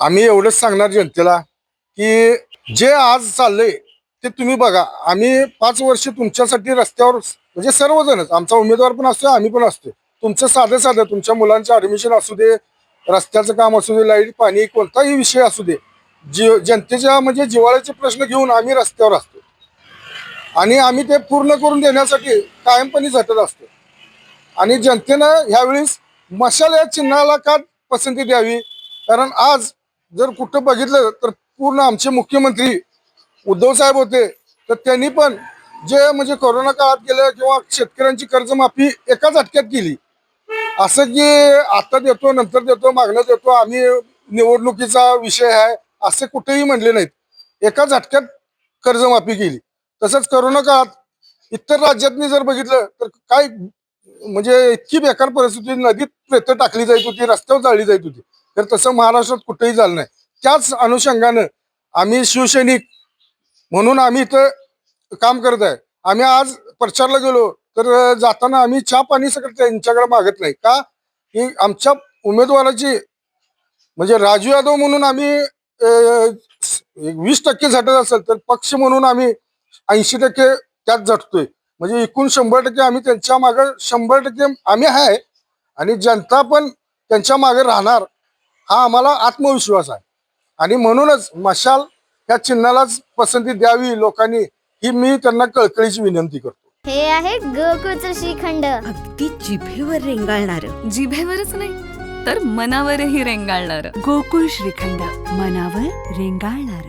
आम्ही एवढंच सांगणार जनतेला की जे आज चाललंय ते तुम्ही बघा. आम्ही 5 वर्ष तुमच्यासाठी रस्त्यावर म्हणजे सर्वजणच, आमचा उमेदवार पण असतो, आम्ही पण असतो. तुमचं साधं साधं तुमच्या मुलांचं ऍडमिशन असू दे, रस्त्याचं काम असू दे, लाईट पाणी कोणताही विषय असू दे, जनतेच्या म्हणजे जिव्हाळ्याचे प्रश्न घेऊन आम्ही रस्त्यावर असतो आणि आम्ही ते पूर्ण करून देण्यासाठी कायमपणे झटत असतो. आणि जनतेनं ह्यावेळेस मशाल या चिन्हाला का पसंती द्यावी? कारण आज जर कुठं बघितलं तर पूर्ण आमचे मुख्यमंत्री उद्धव साहेब होते, तर त्यांनी पण जे म्हणजे कोरोना काळात केलं किंवा शेतकऱ्यांची कर्जमाफी एका झटक्यात केली. असं की आता देतो नंतर देतो मागणं देतो आम्ही निवडणुकीचा विषय आहे असे कुठेही म्हणले नाहीत. एका झटक्यात कर्जमाफी केली. तसंच कोरोना काळात इतर राज्यातनी जर बघितलं तर काय म्हणजे इतकी बेकार परिस्थिती, नदीत प्रेतं टाकली जात होती, रस्त्यावर जाळली जात होती. तर तसं महाराष्ट्रात कुठेही झालं नाही. त्याच अनुषंगानं आम्ही शिवसैनिक म्हणून आम्ही इथं काम करत आहे. आम्ही आज प्रचारला गेलो तर जाताना आम्ही चहा पाणी सगळं त्यांच्याकडे मागत नाही का, की आमच्या उमेदवाराची म्हणजे राजू यादव म्हणून आम्ही 20% झटत असेल तर पक्ष म्हणून आम्ही 80% त्यात झटतोय. म्हणजे एकूण 100% आम्ही त्यांच्या मागे 100% आम्ही आहे आणि जनता पण त्यांच्या मागे राहणार हा आम्हाला आत्मविश्वास आहे. आणि म्हणूनच मशाल या चिन्हालाच पसंती द्यावी लोकांनी, ही मी त्यांना कळकळीची विनंती करतो. हे आहे गोकुळचं श्रीखंड, अगदी जिभेवर रेंगाळणार. जिभेवरच नाही तर मनावरही रेंगाळणार. गोकुळ श्रीखंड, मनावर रेंगाळणार.